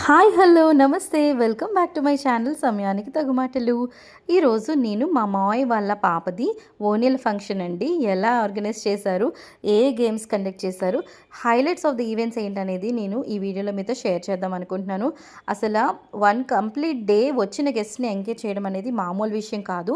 Hi hello నమస్తే welcome back to my channel సమయానికి తగు మాటలు. ఈరోజు నేను మా మావయ్య వాళ్ళ పాపది ఓనియల్ ఫంక్షన్ అండి, ఎలా ఆర్గనైజ్ చేశారు, ఏ గేమ్స్ కండక్ట్ చేశారు, హైలైట్స్ ఆఫ్ ది ఈవెంట్స్ ఏంటనేది నేను ఈ వీడియోలో మీతో షేర్ చేద్దాం అనుకుంటున్నాను. అసలు వన్ కంప్లీట్ డే వచ్చిన గెస్ట్ని ఎంగేజ్ చేయడం అనేది మామూలు విషయం కాదు.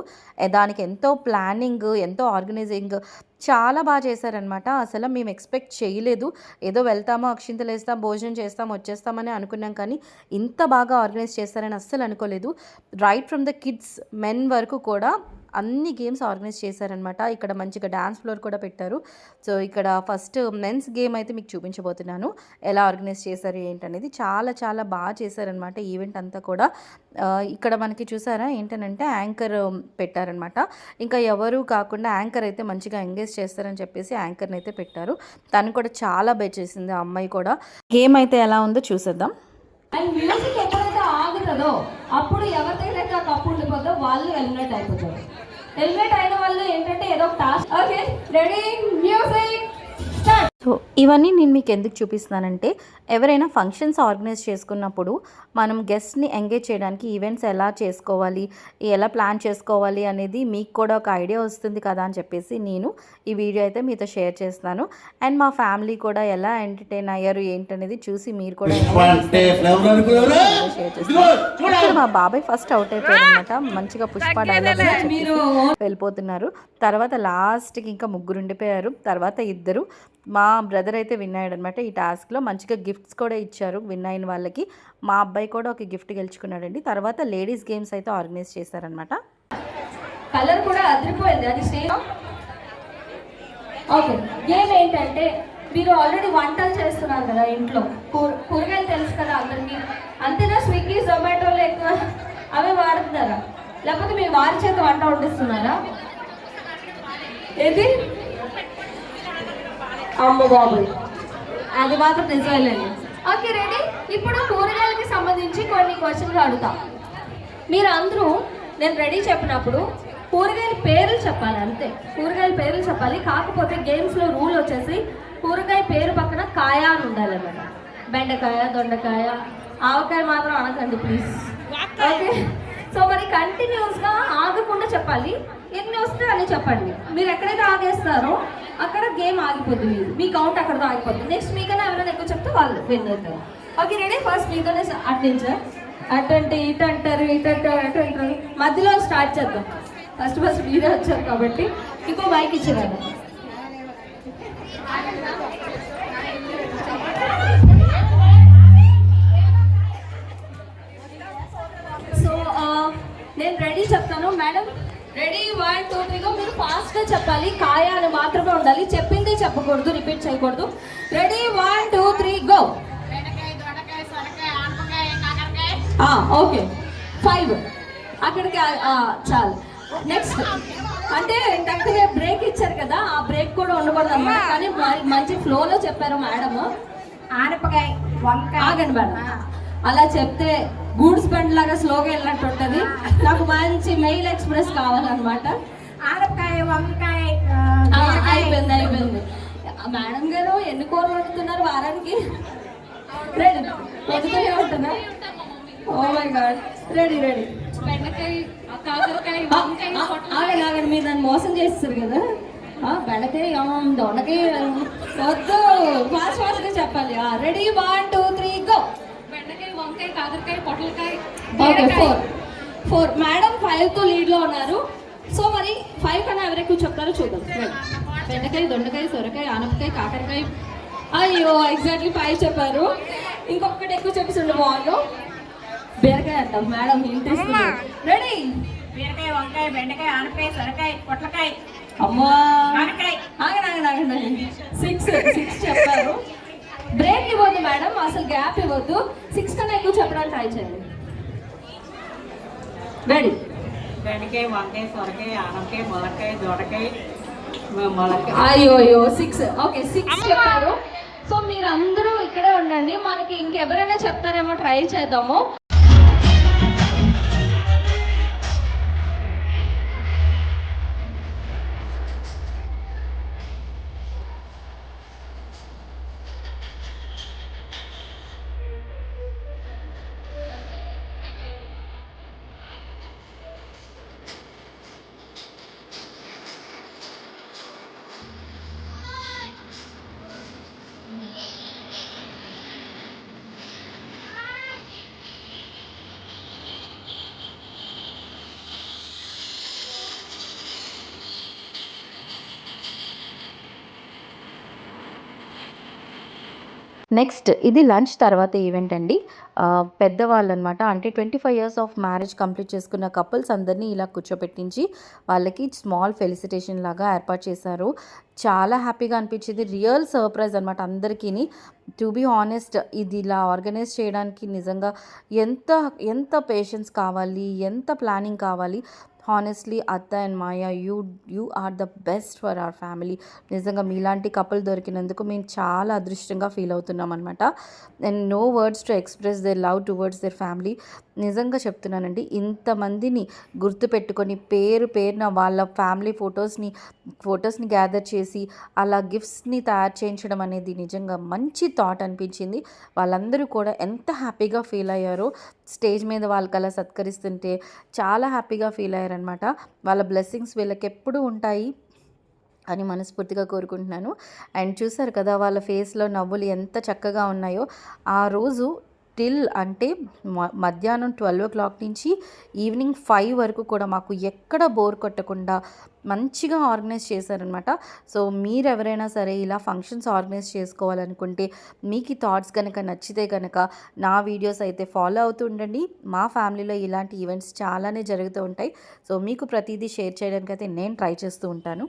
దానికి ఎంతో ప్లానింగ్, ఎంతో ఆర్గనైజింగ్ చాలా బాగా చేశారనమాట. అసలు మేము ఎక్స్పెక్ట్ చేయలేదు. ఏదో వెళ్తాము, అక్షింతలు వేస్తాం, భోజనం చేస్తాం, వచ్చేస్తామని అనుకున్నాం. కానీ ఇంత బాగా ఆర్గనైజ్ చేస్తారని అస్సలు అనుకోలేదు. Right from the kids men వరకు కూడా అన్ని గేమ్స్ ఆర్గనైజ్ చేశారనమాట. ఇక్కడ మంచిగా డ్యాన్స్ ఫ్లోర్ కూడా పెట్టారు. సో ఇక్కడ ఫస్ట్ మెన్స్ గేమ్ అయితే మీకు చూపించబోతున్నాను, ఎలా ఆర్గనైజ్ చేశారు ఏంటనేది. చాలా చాలా బాగా చేశారనమాట ఈవెంట్ అంతా కూడా. ఇక్కడ మనకి చూసారా ఏంటనంటే యాంకర్ పెట్టారనమాట. ఇంకా ఎవరు కాకుండా యాంకర్ అయితే మంచిగా ఎంగేజ్ చేస్తారని చెప్పేసి యాంకర్ని అయితే పెట్టారు. తను కూడా చాలా బాగా చేసింది ఆ అమ్మాయి కూడా. గేమ్ అయితే ఎలా ఉందో చూసేద్దాం. అండ్ మ్యూజిక్ ఎప్పుడైతే ఆగుతుందో అప్పుడు ఎవరికైతే ఆ కప్పు ఉండిపోతుందో వాళ్ళు ఎలిమినేట్ అయిపోతారు. ఎలిమినేట్ అయిన వాళ్ళు ఏంటంటే ఏదో ఒక task. Okay ready, music start. So ఇవన్నీ నేను మీకు ఎందుకు చూపిస్తున్నానంటే, ఎవరైనా ఫంక్షన్స్ ఆర్గనైజ్ చేసుకున్నప్పుడు మనం గెస్ట్ని ఎంగేజ్ చేయడానికి ఈవెంట్స్ ఎలా చేసుకోవాలి, ఎలా ప్లాన్ చేసుకోవాలి అనేది మీకు కూడా ఒక ఐడియా వస్తుంది కదా అని చెప్పేసి నేను ఈ వీడియో అయితే మీతో షేర్ చేస్తున్నాను. అండ్ మా ఫ్యామిలీ కూడా ఎలా ఎంటర్టైన్ అయ్యారు ఏంటనేది చూసి మీరు కూడా షేర్ చేస్తారు. మా బాబాయ్ ఫస్ట్ అవుట్ అయిపోయారు అనమాట. మంచిగా పుష్ప డైలాగ్ వెళ్ళిపోతున్నారు. తర్వాత లాస్ట్కి ఇంకా ముగ్గురు ఉండిపోయారు. తర్వాత ఇద్దరు, మా బ్రదర్ అయితే విన్ అయ్యాడు అనమాట ఈ టాస్క్లో. మంచిగా గిఫ్ట్స్ కూడా ఇచ్చారు విన్ అయిన వాళ్ళకి. మా అబ్బాయి కూడా ఒక గిఫ్ట్ గెలుచుకున్నాడండి. తర్వాత లేడీస్ గేమ్స్ అయితే ఆర్గనైజ్ చేశారనమాట. కలర్ కూడా అదిరిపోయింది, అది సేమ్. ఓకే, గేమ్ ఏంటంటే మీరు ఆల్రెడీ వంటలు చేస్తున్నారు కదా ఇంట్లో, కూరగాయలు తెలుసు కదా అందరికీ. అంతేనా, స్విగ్గీ జొమాటోలో ఎక్కువ అవే వాడుతున్నారా, లేకపోతే మీ వారి చేత వంట వండిస్తున్నారా? ఏది అమ్మ బాబు, అది మాత్రం నిజమేలేండి. Okay ready. ఇప్పుడు కూరగాయలకి సంబంధించి కొన్ని క్వశ్చన్లు అడుగుతాం. మీరు అందరూ నేను రెడీ చెప్పినప్పుడు కూరగాయల పేర్లు చెప్పాలి, అంతే. కూరగాయల పేర్లు చెప్పాలి. కాకపోతే గేమ్స్లో రూల్ వచ్చేసి కూరగాయ పేరు పక్కన కాయ అని ఉండాలి అన్నమాట. బెండకాయ, దొండకాయ, ఆవకాయ మాత్రం అనకండి ప్లీజ్. ఓకే, సో మరి కంటిన్యూస్గా ఆగకుండా చెప్పాలి. ఎన్ని వస్తే అని చెప్పండి. మీరు ఎక్కడైతే ఆగేస్తారో అక్కడ గేమ్ ఆగిపోతుంది, మీ కౌంట్ అక్కడతో ఆగిపోతుంది. నెక్స్ట్ మీకన్నా ఎవరైనా ఎక్కువ చెప్తే వాళ్ళు విన్ అవుతారు. Okay ready. ఫస్ట్ మీతోనే అట్టించారు. అటంటే ఇటు అంటారు, ఇటు అంటారు, అటు అంటారు. మధ్యలో స్టార్ట్ చేద్దాం. ఫస్ట్ మీరే వచ్చారు కాబట్టి ఇంకో మైక్ ఇచ్చేవారు. సో నేను రెడీ చెప్తాను. Madam ready, 1 2 3 go. మీరు ఫాస్ట్గా చెప్పాలి, కాయ అని మాత్రమే ఉండాలి, చెప్పిందే చెప్పకూడదు, రిపీట్ చేయకూడదు. Ready, 1 2 3 go. ఓకే 5 అక్కడికి చాలు. నెక్స్ట్ అంటే టక్కుగా బ్రేక్ ఇచ్చారు కదా, ఆ బ్రేక్ కూడా ఉండకూడదు అన్నమాట. కానీ మంచి ఫ్లోలో చెప్పారు మేడం. ఆనపకాయ, వంకాయ. ఆగండి మేడం, అలా చెప్తే గూడ్స్ బండ్ లాగా స్లోగా వెళ్ళినట్టు ఉంటుంది. నాకు మంచి మెయిల్ ఎక్స్ప్రెస్ కావాలన్నమాట. ఆనపకాయ, వంకాయ. అయిపోయింది. మేడం గారు ఎన్ని కూరలు వండుతున్నారు వారానికి? రెడీ, పొద్దునే ఉంటుందా? Oh my god. రెడీ. బెండకాయ, కాకరకాయ, ఆగండి, మీరు దాన్ని మోసం చేస్తారు కదా. బెండకాయ, దొండకాయ వద్దు, ఫాస్ట్గా చెప్పాలి. Ready, 1 2 3 go. బెండకాయ, వంకాయ, కాకరకాయ, పొట్లకాయ. ఓకే 4. మేడం 5తో లీడ్లో ఉన్నారు. సో మరి 5 కన్నా ఎవరెక్కువ చెప్తారో చూద్దాం. బెండకాయ, దొండకాయ, సొరకాయ, ఆనపకాయ, కాకరకాయ. అయ్యో ఎగ్జాక్ట్లీ 5 చెప్పారు. ఇంకొకటి ఎక్కువ చెప్పేసి బాగుండు. బీరకాయ అంటాం మేడం, ఇంట్రెస్ట్. రెడీ, బీరకాయ, వంకాయ, బెండకాయ, ఆనపకాయ, సొరకాయ, పొట్లకాయ. అమ్మా ఆగండి. 6 చెప్పారు. బ్రేక్ ఇవ్వద్దు మేడం, అసలు గ్యాప్ ఇవ్వద్దు. 6 కన్నా ఎక్కువ చెప్పడానికి ట్రై చేయండి. రెడీ, బెండకాయ, వంకాయ, సొరకాయ, ఆనపకాయ, ములక్కాయ, దొండకాయ. అయ్యో 6. ఓకే 6 చెప్పారు. సో మీరందరూ ఇక్కడే ఉండండి, మనకి ఇంకెవరైనా చెప్తారేమో ట్రై చేద్దాము. నెక్స్ట్ ఇది లంచ్ తర్వాత ఈవెంట్ అండి. పెద్దవాళ్ళనమాట. అంటే 25 ఇయర్స్ ఆఫ్ మ్యారేజ్ కంప్లీట్ చేసుకున్న కపుల్స్ అందరినీ ఇలా కూర్చోపెట్టించి వాళ్ళకి స్మాల్ ఫెలిసిటేషన్ లాగా ఏర్పాటు చేశారు. చాలా హ్యాపీగా అనిపించింది. రియల్ సర్ప్రైజ్ అనమాట అందరికీని. టు బీ హానెస్ట్ ఇది ఇలా ఆర్గనైజ్ చేయడానికి నిజంగా ఎంత ఎంత పేషెన్స్ కావాలి, ఎంత ప్లానింగ్ కావాలి. హానెస్ట్లీ అత్త and Maya you are the best for our family. నిజంగా మీలాంటి కపుల్ దొరికినందుకు మేము చాలా అదృష్టంగా ఫీల్ అవుతున్నాం అనమాట. And no words to express their love towards their family. నిజంగా చెప్తున్నానండి, ఇంతమందిని గుర్తుపెట్టుకొని పేరు పేరున వాళ్ళ ఫ్యామిలీ ఫొటోస్ని గ్యాదర్ చేసి అలా గిఫ్ట్స్ని తయారు చేయించడం అనేది నిజంగా మంచి థాట్ అనిపించింది. వాళ్ళందరూ కూడా ఎంత హ్యాపీగా ఫీల్ అయ్యారో స్టేజ్ మీద వాళ్ళకి అలా సత్కరిస్తుంటే చాలా హ్యాపీగా ఫీల్ అయ్యారనమాట. వాళ్ళ బ్లెస్సింగ్స్ వీళ్ళకి ఎప్పుడూ ఉంటాయి అని మనస్ఫూర్తిగా కోరుకుంటున్నాను. అండ్ చూసారు కదా వాళ్ళ ఫేస్లో నవ్వులు ఎంత చక్కగా ఉన్నాయో. ఆ రోజు టిల్ అంటే మధ్యాహ్నం 12 నుంచి ఈవినింగ్ 5 వరకు కూడా మాకు ఎక్కడ బోర్ కొట్టకుండా మంచిగా ఆర్గనైజ్ చేశారనమాట. సో మీరెవరైనా సరే ఇలా ఫంక్షన్స్ ఆర్గనైజ్ చేసుకోవాలనుకుంటే మీకు ఈ థాట్స్ కనుక నచ్చితే కనుక నా వీడియోస్ అయితే ఫాలో అవుతూ ఉండండి. మా ఫ్యామిలీలో ఇలాంటి ఈవెంట్స్ చాలానే జరుగుతూ ఉంటాయి. సో మీకు ప్రతిదీ షేర్ చేయడానికి అయితే నేను ట్రై చేస్తూ ఉంటాను.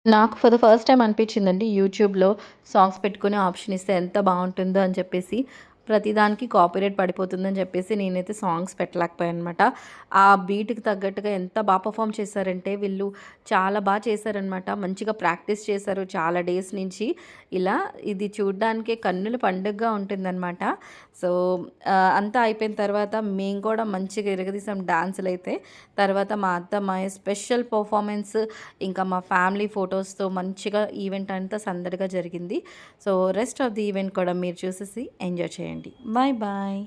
నాకు ఫర్ ద ఫస్ట్ టైం అనిపించిందండి యూట్యూబ్‌లో సాంగ్స్ పెట్టుకునే ఆప్షన్ ఇస్తే ఎంత బావుంటుందో అని చెప్పేసి. ప్రతిదానికి కాపీరైట్ పడిపోతుందని చెప్పేసి నేనైతే సాంగ్స్ పెట్టలేకపోయాననమాట. ఆ బీట్‌కి తగ్గట్టుగా ఎంత పర్ఫార్మ్ చేశారంటే వీళ్ళు చాలా చేశారనమాట. మంచిగా ప్రాక్టీస్ చేశారు చాలా డేస్ నుంచి. ఇలా ఇది చూడ్డానికే కన్నుల పండుగగా ఉంటుందనమాట. సో, అంతా అయిపోయిన తర్వాత మేము కూడా మంచిగా ఇరగదీసాం డాన్సులైతే. తర్వాత మా అత్త, మాయ స్పెషల్ పర్ఫార్మెన్స్ ఇంకా మా ఫ్యామిలీ ఫొటోస్‌తో మంచిగా ఈవెంట్ అంతా సందడిగా జరిగింది. So, rest of the event కూడా మీరు చూసేసి ఎంజాయ్ చేయండి. Bye bye.